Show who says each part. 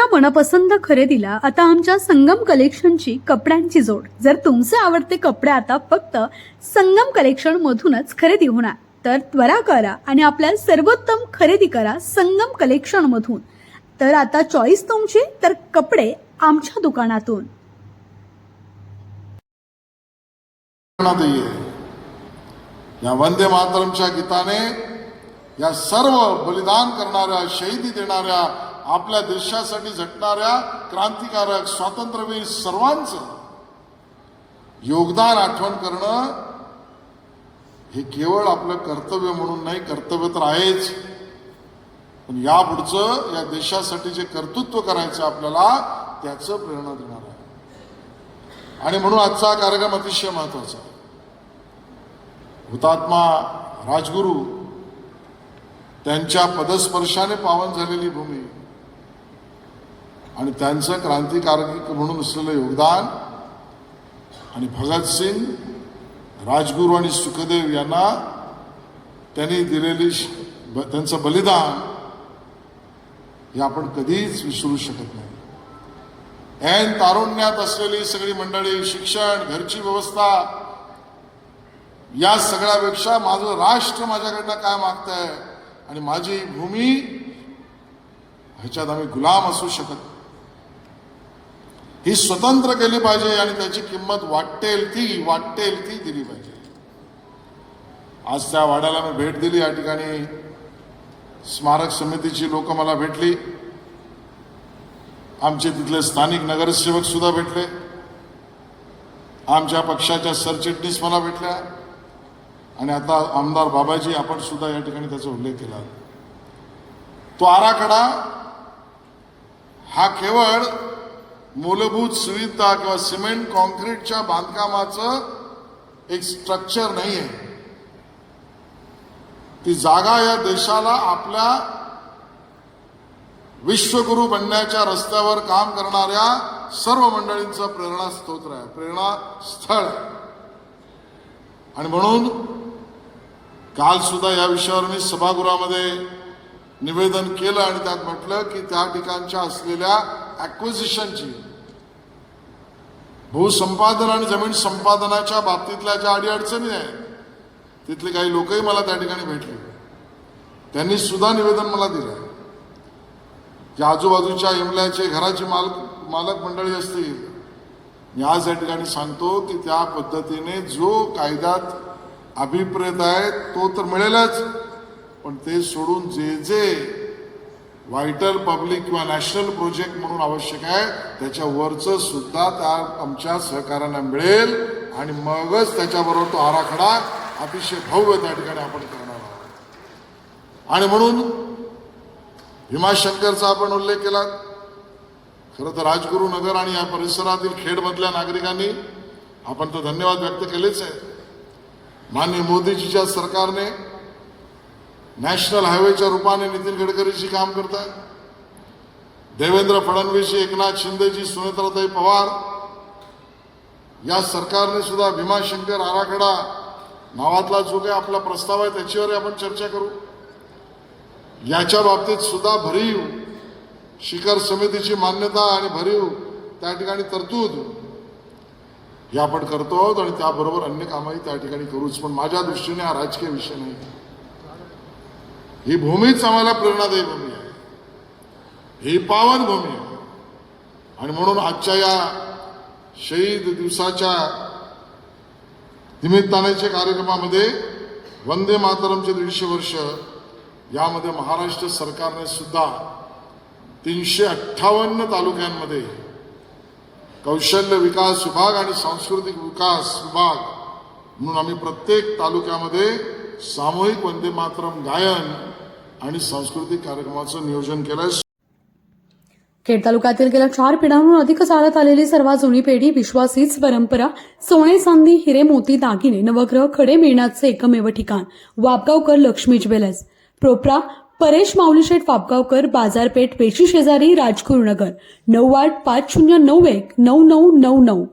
Speaker 1: तुमच्या मनपसंत खरेदीला आता आमच्या संगम कलेक्शनची कपड्यांची जोड. जर तुमचे आवडते कपडे आता फक्त संगम कलेक्शन मधूनच खरेदी होणार, तर त्वरा करा आणि आपल्या सर्वोत्तम खरेदी करा संगम कलेक्शन मधून. तर आता चॉईस तुमची, तर कपडे आमच्या दुकानातून.
Speaker 2: या वंदे मातरमच्या गीताने या सर्व बलिदान करणाऱ्या, शहीदी देणाऱ्या, आपल्या देशासाठी झटणाऱ्या क्रांतिकारक स्वातंत्र्यवीर सर्वांचं योगदान आठवण करणं हे केवळ आपलं कर्तव्य म्हणून नाही, कर्तव्य तर आहेच, पण यापुढचं या देशासाठी जे कर्तृत्व करायचं आपल्याला त्याचं प्रेरणा देणार आहे. आणि म्हणून आजचा कार्यक्रम अतिशय महत्वाचा आहे. हुतात्मा राजगुरू त्यांच्या पदस्पर्शाने पावन झालेली भूमी आणि त्यांचं क्रांतिकारक म्हणून असलेलं योगदान आणि भगतसिंग, राजगुरू आणि सुखदेव यांना त्यांनी दिलेली त्यांचं बलिदान हे आपण कधीच विसरू शकत नाही. ऐन तारुण्यात असलेली सगळी मंडळी, शिक्षण, घरची व्यवस्था, या सगळ्यापेक्षा माझं राष्ट्र माझ्याकडनं काय मागतंय आणि माझी भूमी, ह्याच्यात आम्ही गुलाम असू शकत. ही स्वतंत्र केली पाहिजे आणि त्याची किंमत वाटेल ती दिली पाहिजे. आज त्या वाड्याला मी भेट दिली. या ठिकाणी स्मारक समितीची लोक मला भेटली, आमचे तिथले स्थानिक नगरसेवक सुद्धा भेटले, आमच्या पक्षाच्या सरचिटणीस मला भेटल्या आणि आता आमदार बाबाजी आपण सुद्धा या ठिकाणी त्याचा उल्लेख केला. तो आराखडा हा केवळ मूलभूत सुविधा किंवा सिमेंट कॉन्क्रीटच्या बांधकामाचं एक स्ट्रक्चर नाही आहे. ती जागा या देशाला आपल्या विश्वगुरू बनण्याच्या रस्त्यावर काम करणाऱ्या सर्व मंडळींचा प्रेरणा स्तोत्र आहे, प्रेरणा स्थळ आहे. आणि म्हणून काल सुद्धा या विषयावर मी सभागृहामध्ये निवेदन केलं आणि त्यात म्हटलं की त्या ठिकाणच्या असलेल्या ॲक्विजिशनची, भूसंपादन आणि जमीन संपादनाच्या बाबतीतल्या ज्या अडीअडचणी आहेत, तिथले काही लोकही मला त्या ठिकाणी भेटले. त्यांनी सुद्धा निवेदन मला दिलं की आजूबाजूच्या इमल्याचे घराची मालक मंडळी असतील, मी आज या ठिकाणी सांगतो की त्या पद्धतीने जो कायद्यात अभिप्रेत आहे तो तर मिळेलच, पण ते सोडून जे जे व्हायटल पब्लिक किंवा नॅशनल प्रोजेक्ट म्हणून आवश्यक आहे त्याच्या वरचं सुद्धा त्या आमच्या सहकार्याने मिळेल आणि मगच त्याच्याबरोबर तो आराखडा अतिशय भव्य त्या ठिकाणी आपण करणार आहोत. आणि म्हणून भीमाशंकरचा आपण उल्लेख केला. खरं तर राजगुरू नगर आणि या परिसरातील खेडमधल्या नागरिकांनी आपण तर धन्यवाद व्यक्त केलेच आहे. माननीय मोदीजीच्या सरकारने नॅशनल हायवेच्या रूपाने नितीन गडकरीजी काम करतात. देवेंद्र फडणवीसजी, एकनाथ शिंदेजी, सुनेत्राताई पवार या सरकारने सुद्धा भीमाशंकर आराखडा नावातला जो काही आपला प्रस्ताव आहे त्याच्यावर आपण चर्चा करू. याच्या बाबतीत सुद्धा भरीव शिखर समितीची मान्यता आणि भरीव त्या ठिकाणी तरतूद हे आपण करतो आहोत आणि त्याबरोबर अन्य कामही त्या ठिकाणी करूच. पण माझ्या दृष्टीने हा राजकीय विषय नाही, ही भूमीच आम्हाला प्रेरणादायी भूमी आहे, ही पावन भूमी आहे. आणि म्हणून आजच्या या शहीद दिवसाच्या निमित्तानेच्या कार्यक्रमामध्ये वंदे मातरमचे 150 वर्ष, यामध्ये महाराष्ट्र सरकारने सुद्धा 358 तालुक्यांमध्ये कौशल्य विकास विभाग आणि सांस्कृतिक विकास विभाग म्हणून आम्ही प्रत्येक तालुक्यामध्ये सामूहिक वंदे मातरम गायन आणि सांस्कृतिक कार्यक्रमाचं नियोजन केलंय.
Speaker 1: खेड तालुक्यातील गेल्या 4 पिढ्यांहून अधिक चालत आलेली सर्वात जुनी पेढी, विश्वास हीच परंपरा, सोने चांदी हिरे मोती दागिने नवग्रह खडे मिळण्याचे एकमेव ठिकाण वापगावकर लक्ष्मी ज्वेलर्स. प्रोप्रा परेश माऊलीशेठ वापगावकर, बाजारपेठ, पेशी शेजारी, राजगुरुनगर. 98509199999.